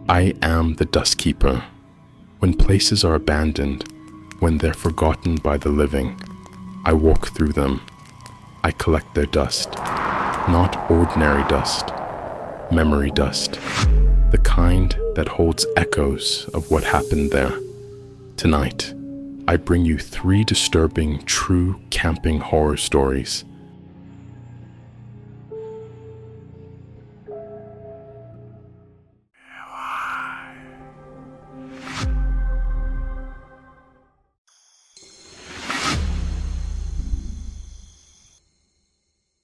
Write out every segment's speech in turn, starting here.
I am the dust keeper. When places are abandoned, when they're forgotten by the living, I walk through them. I collect their dust. Not ordinary dust, memory dust. The kind that holds echoes of what happened there. Tonight, I bring you 3 disturbing, true camping horror stories.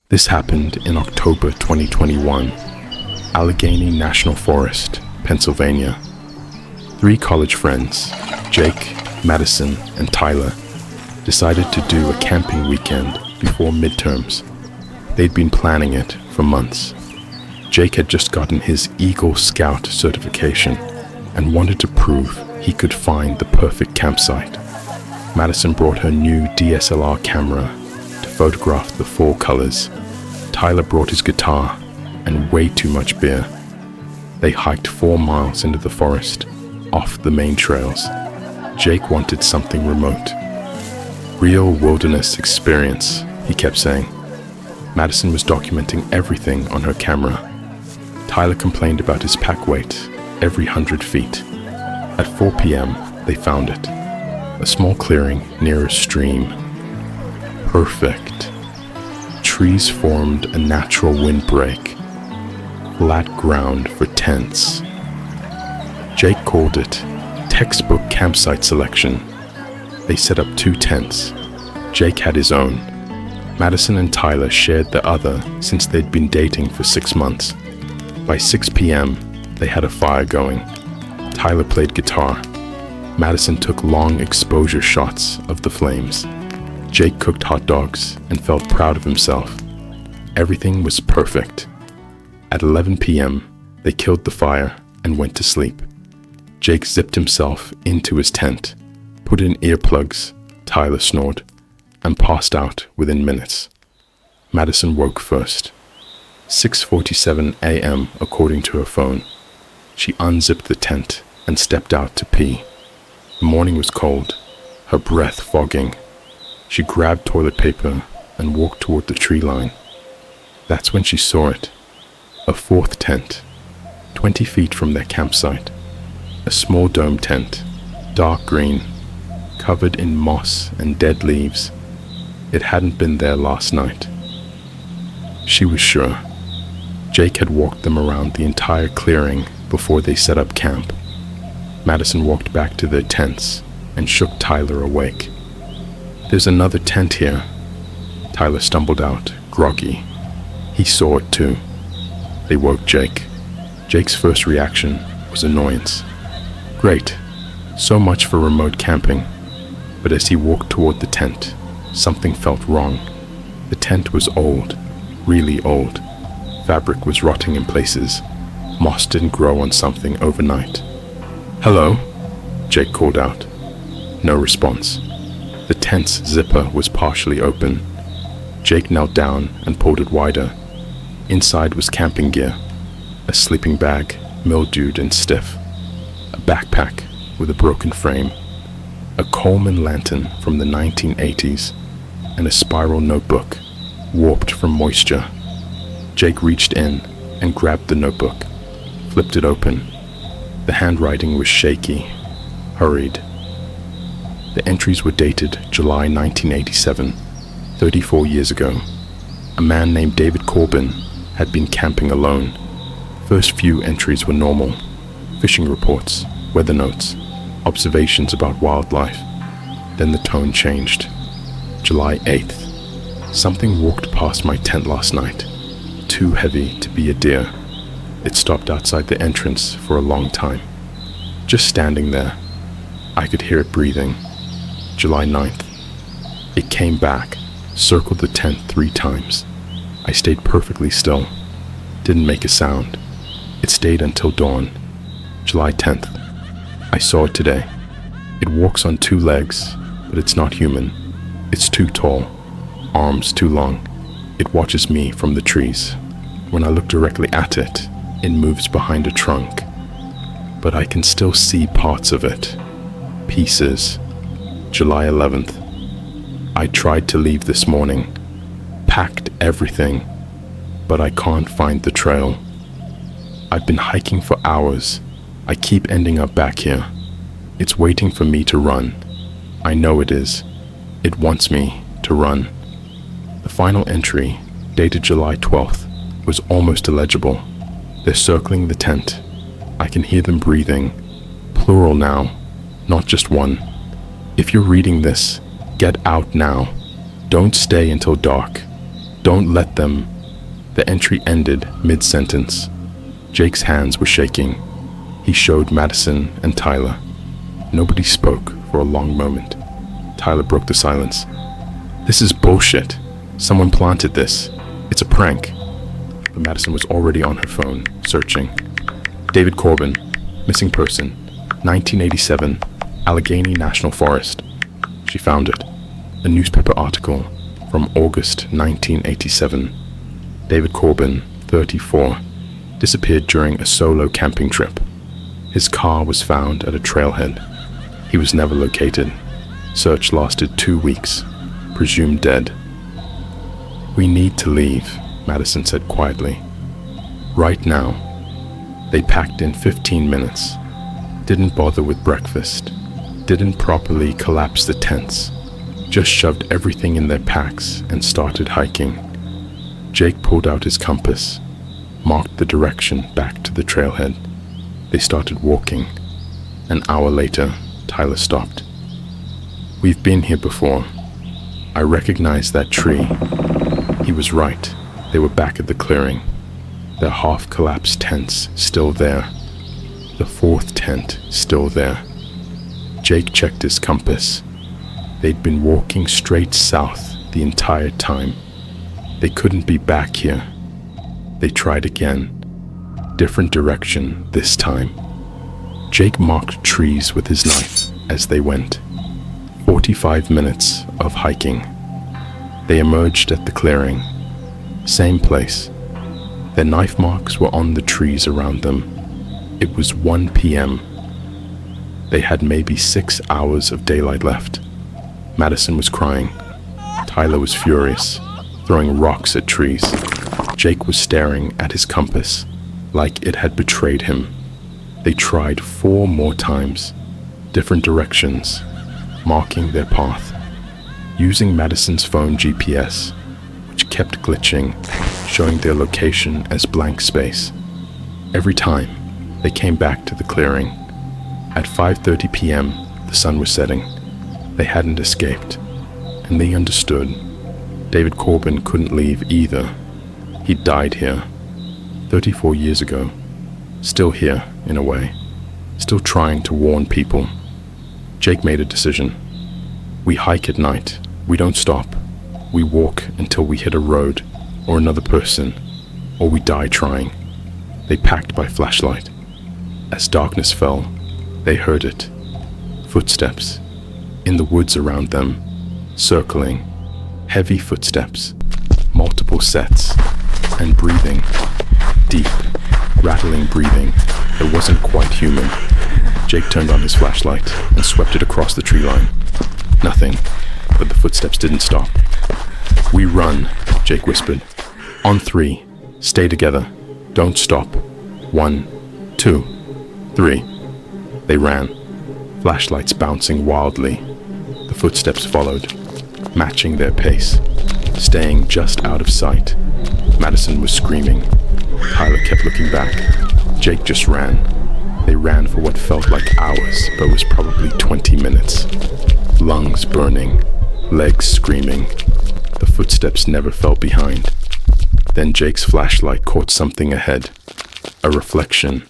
This happened in October 2021, Allegheny National Forest, Pennsylvania. 3 college friends, Jake, Madison, and Tyler, decided to do a camping weekend before midterms. They'd been planning it for months. Jake had just gotten his Eagle Scout certification and wanted to prove he could find the perfect campsite. Madison brought her new DSLR camera to photograph the fall colors. Tyler brought his guitar and way too much beer. They hiked 4 miles into the forest, off the main trails. Jake wanted something remote. Real wilderness experience, he kept saying. Madison was documenting everything on her camera. Tyler complained about his pack weight every 100 feet. At 4 p.m., they found it. A small clearing near a stream. Perfect. Trees formed a natural windbreak. Flat ground for tents. Jake called it textbook campsite selection. They set up 2 tents. Jake had his own. Madison and Tyler shared the other since they'd been dating for 6 months. By 6 p.m., they had a fire going. Tyler played guitar. Madison took long exposure shots of the flames. Jake cooked hot dogs and felt proud of himself. Everything was perfect. At 11 p.m., they killed the fire and went to sleep. Jake zipped himself into his tent, put in earplugs, Tyler snored, and passed out within minutes. Madison woke first. 6:47 a.m. according to her phone. She unzipped the tent and stepped out to pee. The morning was cold, her breath fogging. She grabbed toilet paper and walked toward the tree line. That's when she saw it. A 4th tent, 20 feet from their campsite. A small dome tent, dark green, covered in moss and dead leaves. It hadn't been there last night. She was sure. Jake had walked them around the entire clearing before they set up camp. Madison walked back to their tents and shook Tyler awake. "There's another tent here." Tyler stumbled out, groggy. He saw it too. They woke Jake. Jake's first reaction was annoyance. Great, so much for remote camping. But as he walked toward the tent, something felt wrong. The tent was old, really old. Fabric was rotting in places. Moss didn't grow on something overnight. "Hello?" Jake called out. No response. The tent's zipper was partially open. Jake knelt down and pulled it wider. Inside was camping gear, a sleeping bag, mildewed and stiff, a backpack with a broken frame, a Coleman lantern from the 1980s, and a spiral notebook, warped from moisture. Jake reached in and grabbed the notebook, flipped it open. The handwriting was shaky, hurried. The entries were dated July 1987, 34 years ago. A man named David Corbin had been camping alone. First few entries were normal. Fishing reports, weather notes, observations about wildlife. Then the tone changed. July 8th. Something walked past my tent last night. Too heavy to be a deer. It stopped outside the entrance for a long time. Just standing there. I could hear it breathing. July 9th. It came back, circled the tent 3 times. I stayed perfectly still. Didn't make a sound. It stayed until dawn. July 10th. I saw it today. It walks on 2 legs, but it's not human. It's too tall. Arms too long. It watches me from the trees. When I look directly at it, It moves behind a trunk, but I can still see parts of it. Pieces. July 11th. I tried to leave this morning, packed everything, but I can't find the trail. I've been hiking for hours. I keep ending up back here. It's waiting for me to run. I know it is. It wants me to run. The final entry, dated July 12th, was almost illegible. They're circling the tent. I can hear them breathing. Plural now, not just one. If you're reading this, get out now. Don't stay until dark. Don't let them. The entry ended mid-sentence. Jake's hands were shaking. He showed Madison and Tyler. Nobody spoke for a long moment. Tyler broke the silence. This is bullshit. Someone planted this. It's a prank. But Madison was already on her phone, searching. David Corbin, missing person, 1987, Allegheny National Forest. She found it. A newspaper article from August 1987. David Corbin, 34, disappeared during a solo camping trip. His car was found at a trailhead. He was never located. Search lasted 2 weeks. Presumed dead. We need to leave, Madison said quietly. Right now. They packed in 15 minutes. Didn't bother with breakfast. Didn't properly collapse the tents. Just shoved everything in their packs and started hiking. Jake pulled out his compass, marked the direction back to the trailhead. They started walking. An hour later, Tyler stopped. We've been here before. I recognized that tree. He was right. They were back at the clearing. Their half-collapsed tents still there. The fourth tent still there. Jake checked his compass. They'd been walking straight south the entire time. They couldn't be back here. They tried again. Different direction this time. Jake marked trees with his knife as they went. 45 minutes of hiking. They emerged at the clearing. Same place. Their knife marks were on the trees around them. It was 1 p.m. They had maybe 6 hours of daylight left. Madison was crying. Tyler was furious, throwing rocks at trees. Jake was staring at his compass, like it had betrayed him. They tried 4 more times, different directions, marking their path, using Madison's phone GPS, which kept glitching, showing their location as blank space. Every time, they came back to the clearing. At 5:30 p.m., the sun was setting. They hadn't escaped, and they understood. David Corbin couldn't leave either. He died here, 34 years ago. Still here, in a way. Still trying to warn people. Jake made a decision. We hike at night. We don't stop. We walk until we hit a road, or another person, or we die trying. They packed by flashlight. As darkness fell, they heard it. Footsteps. In the woods around them, circling. Heavy footsteps. Multiple sets. And breathing. Deep, rattling breathing that wasn't quite human. Jake turned on his flashlight and swept it across the tree line. Nothing, but the footsteps didn't stop. We run, Jake whispered. On 3. Stay together. Don't stop. 1, 2, 3. They ran, flashlights bouncing wildly. The footsteps followed, matching their pace, staying just out of sight. Madison was screaming. Tyler kept looking back. Jake just ran. They ran for what felt like hours, but was probably 20 minutes. Lungs burning, legs screaming. The footsteps never fell behind. Then Jake's flashlight caught something ahead. A reflection.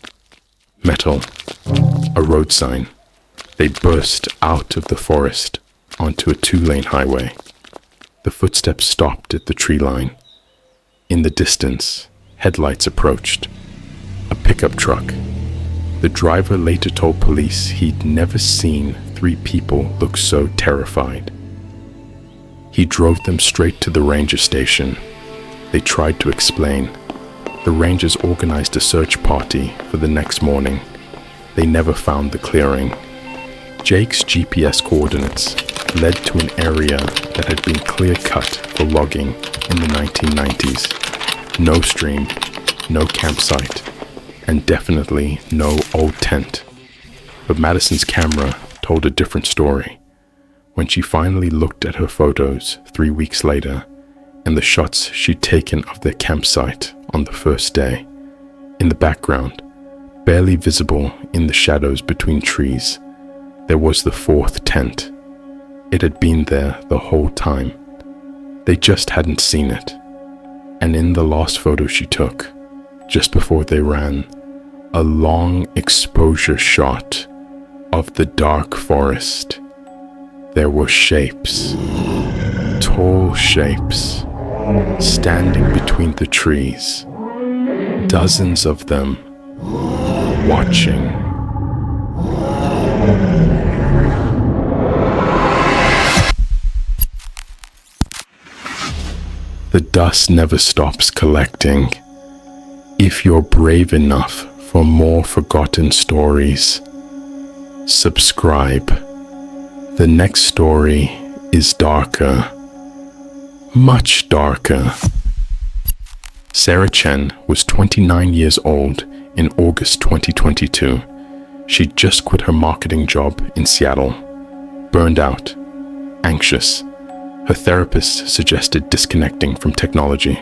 Metal. A road sign. They burst out of the forest onto a 2-lane highway. The footsteps stopped at the tree line. In the distance, headlights approached. A pickup truck. The driver later told police he'd never seen 3 people look so terrified. He drove them straight to the ranger station. They tried to explain. The rangers organized a search party for the next morning. They never found the clearing. Jake's GPS coordinates led to an area that had been clear-cut for logging in the 1990s. No stream, no campsite, and definitely no old tent. But Madison's camera told a different story. When she finally looked at her photos 3 weeks later, and the shots she'd taken of their campsite on the first day, in the background, barely visible in the shadows between trees, there was the fourth tent. It had been there the whole time. They just hadn't seen it. And in the last photo she took, just before they ran, a long exposure shot of the dark forest. There were shapes, tall shapes, standing between the trees, dozens of them, watching. The dust never stops collecting. If you're brave enough for more forgotten stories, subscribe. The next story is darker, much darker. Sarah Chen was 29 years old in August 2022. She'd just quit her marketing job in Seattle, burned out, anxious. Her therapist suggested disconnecting from technology.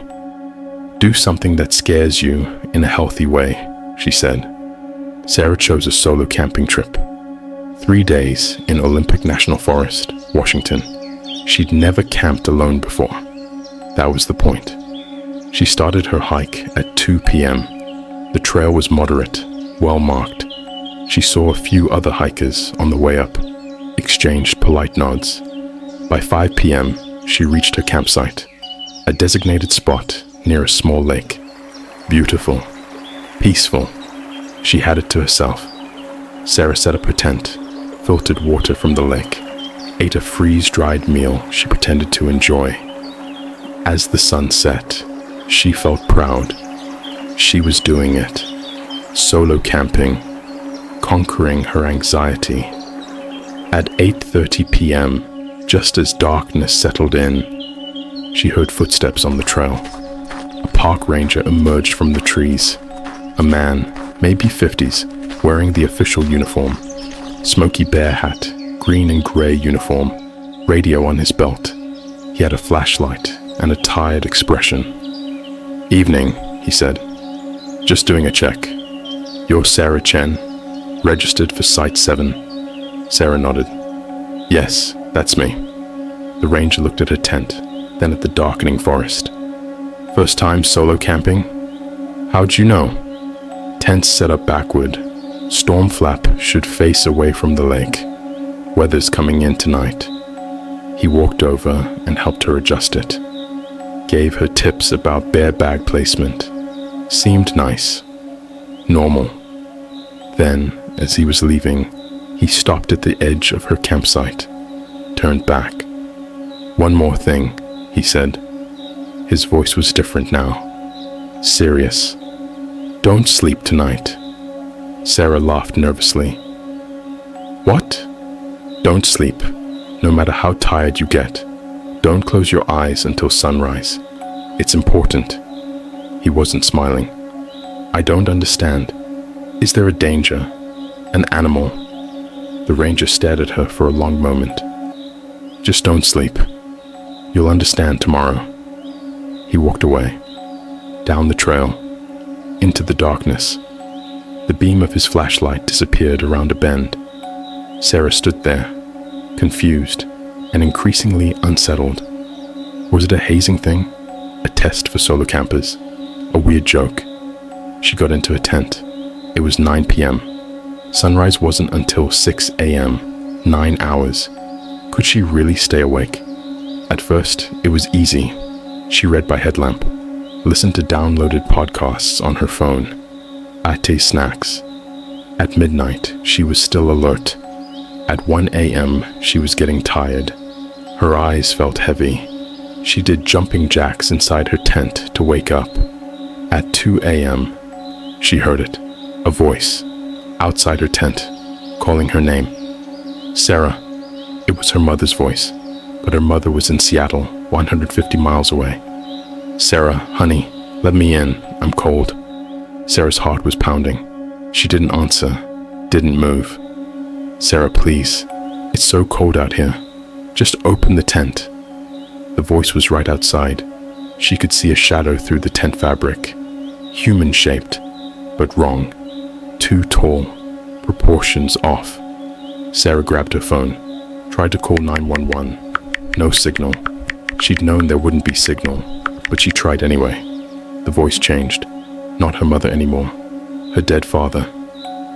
Do something that scares you in a healthy way, she said. Sarah chose a solo camping trip. 3 days in Olympic National Forest, Washington. She'd never camped alone before. That was the point. She started her hike at 2 p.m. The trail was moderate, well-marked. She saw a few other hikers on the way up, exchanged polite nods. By 5 p.m., she reached her campsite, a designated spot near a small lake. Beautiful, peaceful. She had it to herself. Sarah set up her tent, filtered water from the lake, ate a freeze-dried meal she pretended to enjoy. As the sun set, she felt proud. She was doing it. Solo camping, conquering her anxiety. At 8:30 p.m., just as darkness settled in, she heard footsteps on the trail. A park ranger emerged from the trees. A man, maybe 50s, wearing the official uniform. Smoky bear hat, green and gray uniform, radio on his belt. He had a flashlight and a tired expression. "Evening," he said. "Just doing a check. You're Sarah Chen, registered for Site 7. Sarah nodded. "Yes, that's me." The ranger looked at her tent, then at the darkening forest. "First time solo camping? How'd you know?" "Tents set up backward. Storm flap should face away from the lake. Weather's coming in tonight." He walked over and helped her adjust it. Gave her tips about bear bag placement. Seemed nice. Normal. Then, as he was leaving, he stopped at the edge of her campsite, turned back. "One more thing," he said. His voice was different now. Serious. "Don't sleep tonight." Sarah laughed nervously. "What?" "Don't sleep, no matter how tired you get. Don't close your eyes until sunrise. It's important." He wasn't smiling. "I don't understand. Is there a danger? An animal?" The ranger stared at her for a long moment. "Just don't sleep. You'll understand tomorrow." He walked away, down the trail, into the darkness. The beam of his flashlight disappeared around a bend. Sarah stood there, confused and increasingly unsettled. Was it a hazing thing? A test for solo campers? A weird joke? She got into a tent. It was 9 p.m. Sunrise wasn't until 6 a.m., 9 hours. Could she really stay awake? At first, it was easy. She read by headlamp, listened to downloaded podcasts on her phone, ate snacks. At midnight, she was still alert. At 1 a.m., she was getting tired. Her eyes felt heavy. She did jumping jacks inside her tent to wake up. At 2 a.m., she heard it, a voice, outside her tent, calling her name. Sarah. It was her mother's voice, but her mother was in Seattle, 150 miles away. Sarah, honey, let me in, I'm cold. Sarah's heart was pounding. She didn't answer, didn't move. Sarah, please, it's so cold out here. Just open the tent. The voice was right outside. She could see a shadow through the tent fabric, human-shaped, but wrong, too tall, proportions off. Sarah grabbed her phone, tried to call 911. No signal. She'd known there wouldn't be signal, but she tried anyway. The voice changed. Not her mother anymore. Her dead father.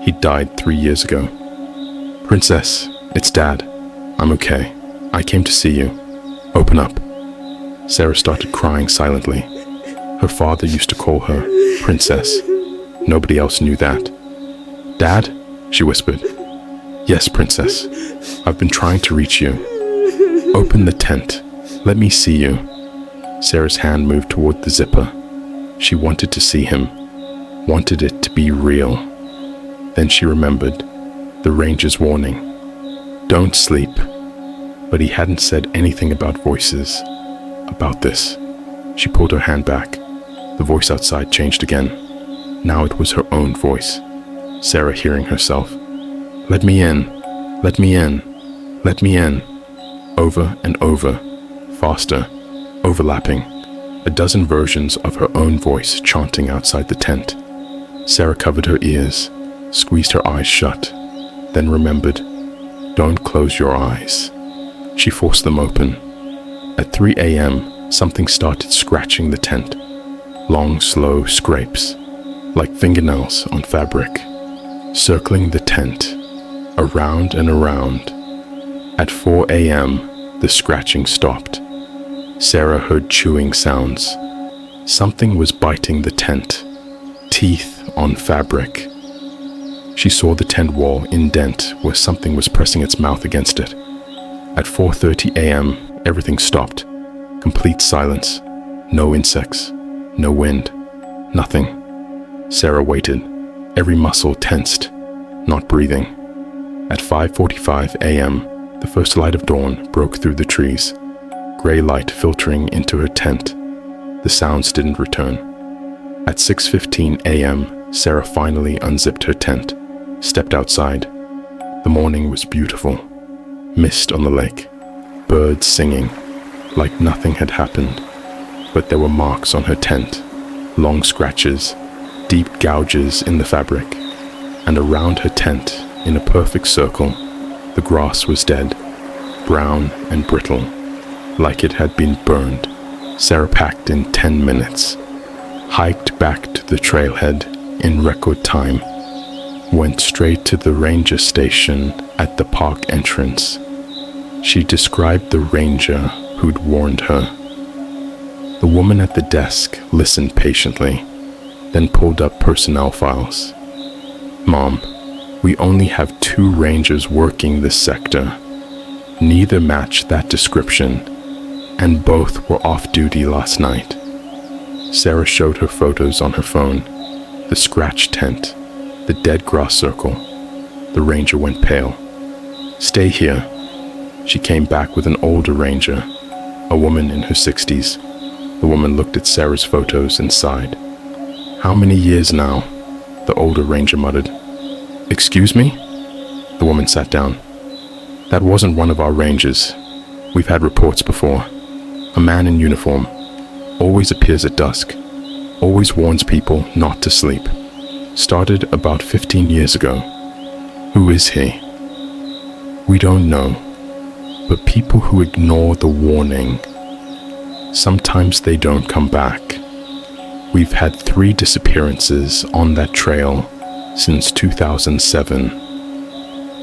He'd died 3 years ago. Princess, it's Dad. I'm okay. I came to see you. Open up. Sarah started crying silently. Her father used to call her Princess. Nobody else knew that. Dad? She whispered. Yes, Princess. I've been trying to reach you. Open the tent. Let me see you. Sarah's hand moved toward the zipper. She wanted to see him. Wanted it to be real. Then she remembered the ranger's warning. Don't sleep. But he hadn't said anything about voices. About this. She pulled her hand back. The voice outside changed again. Now it was her own voice. Sarah hearing herself. Let me in. Let me in. Let me in. Over and over. Faster. Overlapping. A dozen versions of her own voice chanting outside the tent. Sarah covered her ears, squeezed her eyes shut, then remembered, don't close your eyes. She forced them open. At 3 a.m., something started scratching the tent. Long, slow scrapes, like fingernails on fabric, circling the tent, around and around. At 4 a.m., the scratching stopped. Sarah heard chewing sounds. Something was biting the tent, teeth on fabric. She saw the tent wall indent where something was pressing its mouth against it. At 4:30 a.m., everything stopped. Complete silence. No insects. No wind. Nothing. Sarah waited, every muscle tensed, not breathing. At 5:45 a.m., the first light of dawn broke through the trees, gray light filtering into her tent. The sounds didn't return. At 6:15 a.m., Sarah finally unzipped her tent, stepped outside. The morning was beautiful. Mist on the lake, birds singing, like nothing had happened. But there were marks on her tent, long scratches, deep gouges in the fabric, and around her tent, in a perfect circle, the grass was dead, brown and brittle, like it had been burned. Sarah packed in 10 minutes, hiked back to the trailhead in record time, went straight to the ranger station at the park entrance. She described the ranger who'd warned her. The woman at the desk listened patiently, then pulled up personnel files. Mom, we only have 2 rangers working this sector. Neither matched that description, and both were off duty last night. Sarah showed her photos on her phone. The scratched tent, the dead grass circle. The ranger went pale. Stay here. She came back with an older ranger, a woman in her 60s. The woman looked at Sarah's photos and sighed. How many years now? The older ranger muttered. Excuse me? The woman sat down. That wasn't one of our rangers. We've had reports before. A man in uniform. Always appears at dusk. Always warns people not to sleep. Started about 15 years ago. Who is he? We don't know. But people who ignore the warning, sometimes they don't come back. We've had 3 disappearances on that trail since 2007.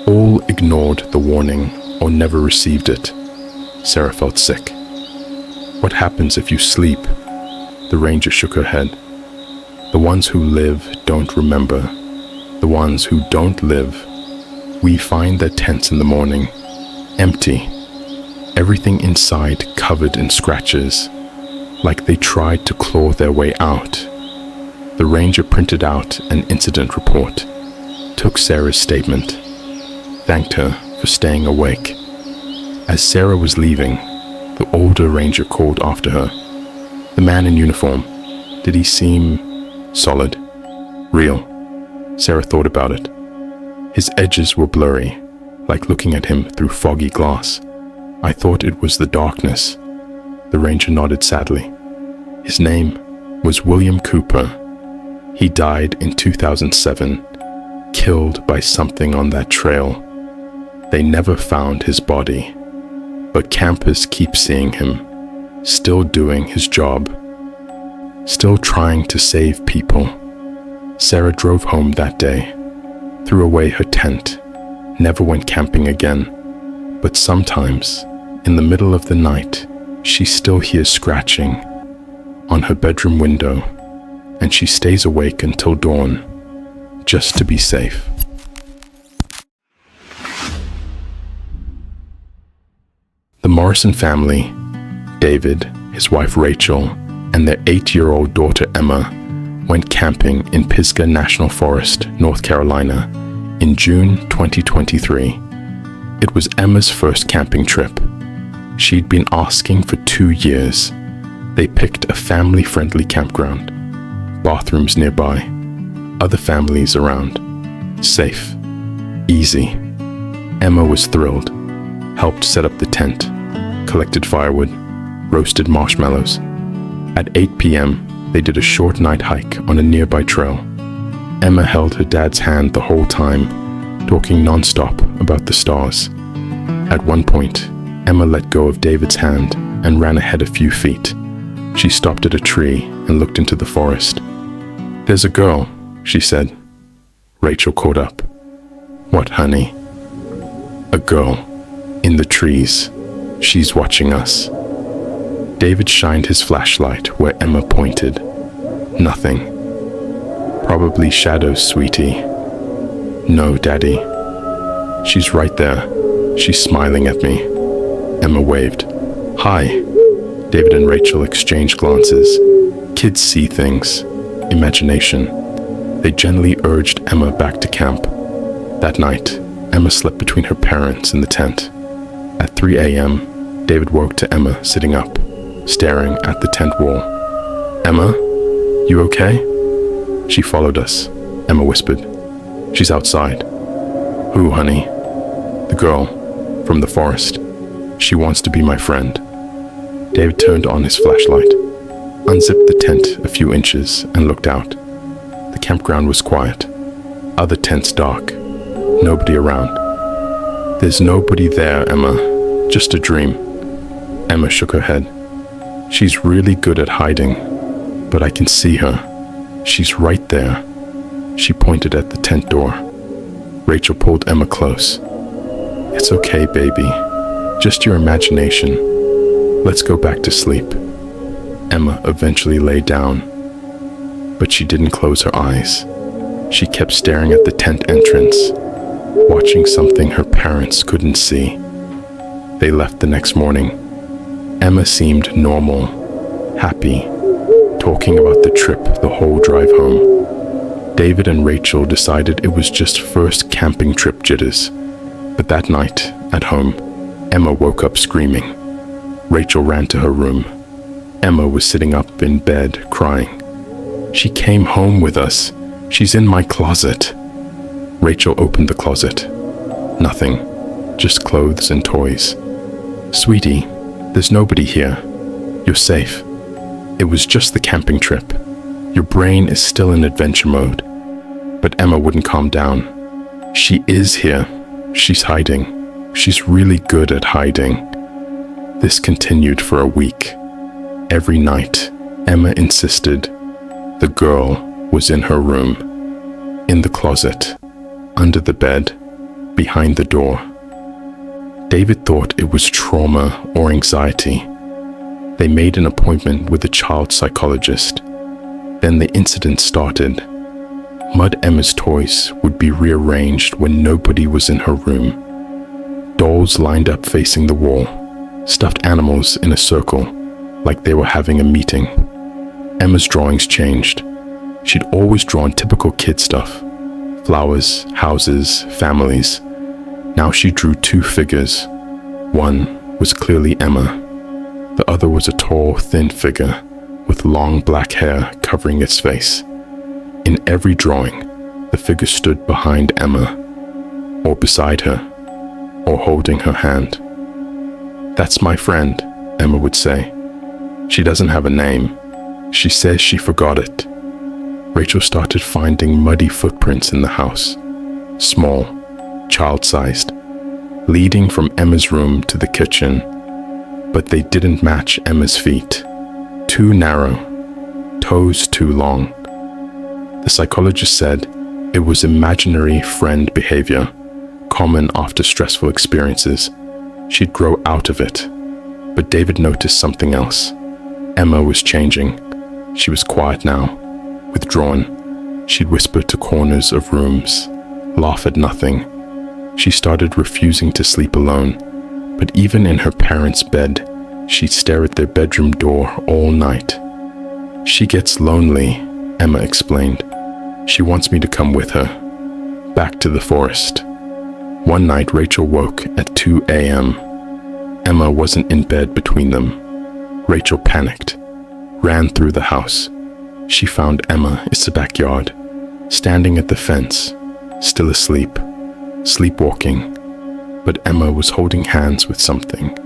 All ignored the warning or never received it. Sarah felt sick. What happens if you sleep? The ranger shook her head. The ones who live don't remember. The ones who don't live, we find their tents in the morning, empty. Everything inside covered in scratches, like they tried to claw their way out. The ranger printed out an incident report, took Sarah's statement, thanked her for staying awake. As Sarah was leaving, the older ranger called after her. The man in uniform, did he seem solid? Real? Sarah thought about it. His edges were blurry, like looking at him through foggy glass. I thought it was the darkness. The ranger nodded sadly. His name was William Cooper. He died in 2007, killed by something on that trail. They never found his body, but campers keep seeing him, still doing his job, still trying to save people. Sarah drove home that day, threw away her tent, never went camping again. But sometimes, in the middle of the night, she still hears scratching on her bedroom window, and she stays awake until dawn, just to be safe. The Morrison family, David, his wife Rachel, and their 8-year-old daughter Emma, went camping in Pisgah National Forest, North Carolina, in June 2023. It was Emma's first camping trip. She'd been asking for 2 years. They picked a family-friendly campground, bathrooms nearby, other families around. Safe, easy. Emma was thrilled, helped set up the tent, collected firewood, roasted marshmallows. At 8 p.m., they did a short night hike on a nearby trail. Emma held her dad's hand the whole time, talking non-stop about the stars. At one point, Emma let go of David's hand and ran ahead a few feet. She stopped at a tree and looked into the forest. "There's a girl," she said. Rachel caught up. "What, honey?" "A girl. In the trees. She's watching us." David shined his flashlight where Emma pointed. Nothing. "Probably shadows, sweetie." "No, Daddy. She's right there. She's smiling at me." Emma waved. "Hi." David and Rachel exchanged glances. Kids see things. Imagination. They gently urged Emma back to camp. That night, Emma slept between her parents in the tent. At 3 a.m., David woke to Emma sitting up, staring at the tent wall. "Emma, you okay?" "She followed us," Emma whispered. "She's outside." "Who, honey?" "The girl, from the forest. She wants to be my friend." David turned on his flashlight, unzipped the tent a few inches, and looked out. The campground was quiet, other tents dark, nobody around. "There's nobody there, Emma. Just a dream." Emma shook her head. "She's really good at hiding, but I can see her. She's right there." She pointed at the tent door. Rachel pulled Emma close. "It's okay, baby. Just your imagination. Let's go back to sleep." Emma eventually lay down, but she didn't close her eyes. She kept staring at the tent entrance, watching something her parents couldn't see. They left the next morning. Emma seemed normal, happy, talking about the trip the whole drive home. David and Rachel decided it was just first camping trip jitters. But that night, at home, Emma woke up screaming. Rachel ran to her room. Emma was sitting up in bed, crying. "She came home with us. She's in my closet." Rachel opened the closet. Nothing, just clothes and toys. "Sweetie, there's nobody here. You're safe. It was just the camping trip. Your brain is still in adventure mode." But Emma wouldn't calm down. "She is here. She's hiding. She's really good at hiding." This continued for a week. Every night, Emma insisted the girl was in her room, in the closet, under the bed, behind the door. David thought it was trauma or anxiety. They made an appointment with a child psychologist. Then the incident started. Mud Emma's toys would be rearranged when nobody was in her room. Dolls lined up facing the wall, stuffed animals in a circle, like they were having a meeting. Emma's drawings changed. She'd always drawn typical kid stuff: flowers, houses, families. Now she drew two figures. One was clearly Emma. The other was a tall, thin figure with long black hair covering its face. In every drawing, the figure stood behind Emma, or beside her, or holding her hand. "That's my friend," Emma would say. "She doesn't have a name. She says she forgot it." Rachel started finding muddy footprints in the house, small, child-sized, leading from Emma's room to the kitchen, but they didn't match Emma's feet. Too narrow, toes too long. The psychologist said it was imaginary friend behavior, common after stressful experiences. She'd grow out of it. But David noticed something else. Emma was changing. She was quiet now, withdrawn. She'd whisper to corners of rooms, laugh at nothing. She started refusing to sleep alone, but even in her parents' bed, she'd stare at their bedroom door all night. "She gets lonely," Emma explained. "She wants me to come with her, back to the forest." One night, Rachel woke at 2 a.m. Emma wasn't in bed between them. Rachel panicked, ran through the house. She found Emma in the backyard, standing at the fence, still asleep, sleepwalking. But Emma was holding hands with something.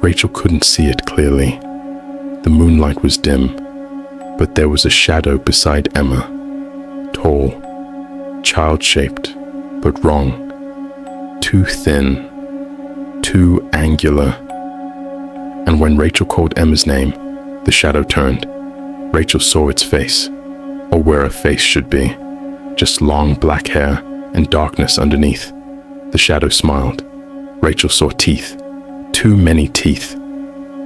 Rachel couldn't see it clearly. The moonlight was dim, but there was a shadow beside Emma, tall, child-shaped, but wrong. Too thin, too angular. And when Rachel called Emma's name, the shadow turned. Rachel saw its face, or where a face should be, just long black hair and darkness underneath. The shadow smiled. Rachel saw teeth, too many teeth.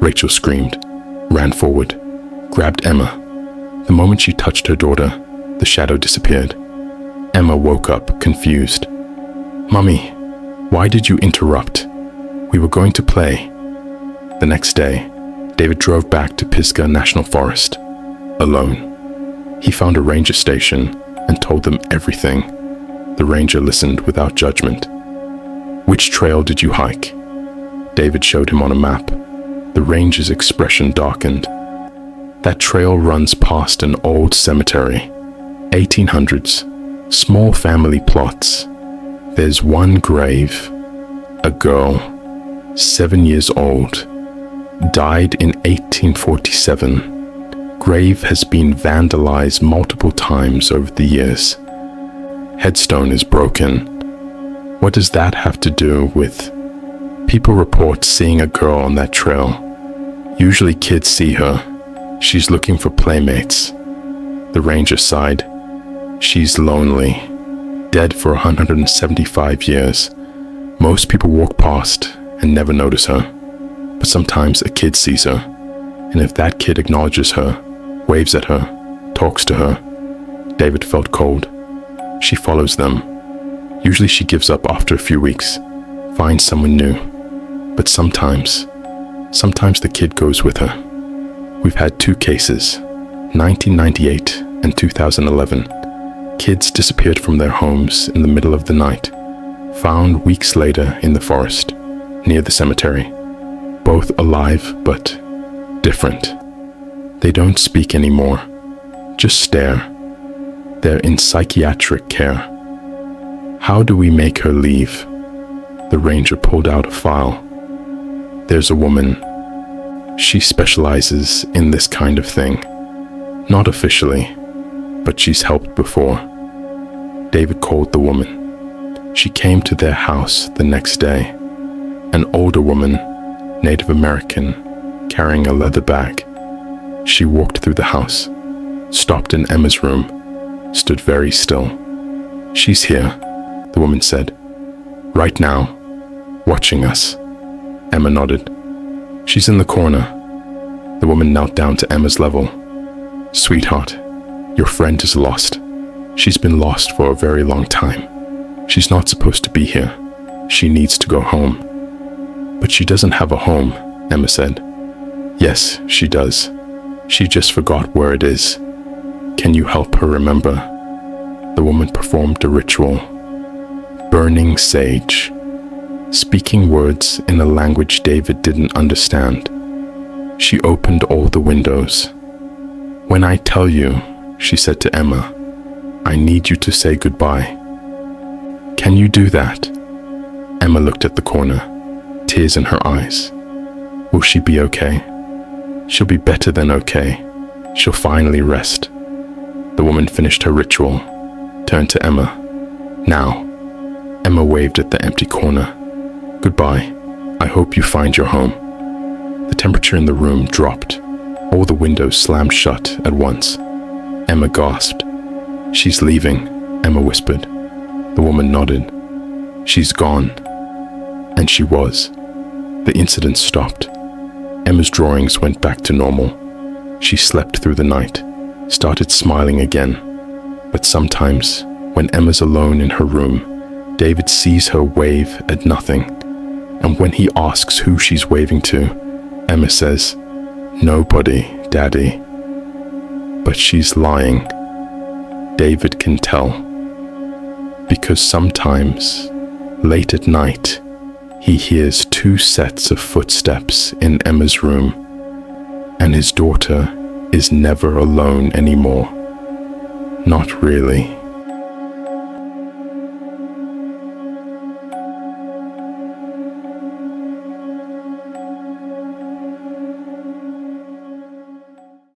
Rachel screamed, ran forward, grabbed Emma. The moment she touched her daughter, the shadow disappeared. Emma woke up, confused. "Mummy, why did you interrupt? We were going to play." The next day, David drove back to Pisgah National Forest, alone. He found a ranger station and told them everything. The ranger listened without judgment. "Which trail did you hike?" David showed him on a map. The ranger's expression darkened. "That trail runs past an old cemetery, 1800s, small family plots. There's one grave, a girl, 7 years old, died in 1847. Grave has been vandalized multiple times over the years. Headstone is broken. What does that have to do with? People report seeing a girl on that trail. Usually kids see her. She's looking for playmates." The ranger sighed. "She's lonely. Dead for 175 years. Most people walk past and never notice her. But sometimes a kid sees her, and if that kid acknowledges her, waves at her, talks to her." David felt cold. "She follows them. Usually she gives up after a few weeks, finds someone new. But sometimes the kid goes with her." We've had two cases, 1998 and 2011. Kids disappeared from their homes in the middle of the night, found weeks later in the forest, near the cemetery. Both alive, but different. They don't speak anymore, just stare. They're in psychiatric care. "How do we make her leave?" The ranger pulled out a file. "There's a woman. She specializes in this kind of thing. Not officially, but she's helped before." David called the woman. She came to their house the next day. An older woman, Native American, carrying a leather bag. She walked through the house, stopped in Emma's room, stood very still. "She's here," the woman said. "Right now, watching us." Emma nodded. "She's in the corner." The woman knelt down to Emma's level. "Sweetheart, your friend is lost. She's been lost for a very long time. She's not supposed to be here. She needs to go home." "But she doesn't have a home," Emma said. "Yes, she does. She just forgot where it is." Can you help her remember? The woman performed a ritual. Burning sage, speaking words in a language David didn't understand. She opened all the windows. When I tell you, she said to Emma, I need you to say goodbye. Can you do that? Emma looked at the corner, tears in her eyes. Will she be okay? She'll be better than okay. She'll finally rest. The woman finished her ritual, turned to Emma. Now. Emma waved at the empty corner. Goodbye. I hope you find your home. The temperature in the room dropped. All the windows slammed shut at once. Emma gasped. She's leaving, Emma whispered. The woman nodded. She's gone. And she was. The incident stopped. Emma's drawings went back to normal. She slept through the night, started smiling again. But sometimes, when Emma's alone in her room, David sees her wave at nothing. And when he asks who she's waving to, Emma says, Nobody, Daddy. But she's lying. David can tell. Because sometimes, late at night, he hears 2 sets of footsteps in Emma's room, and his daughter is never alone anymore. Not really.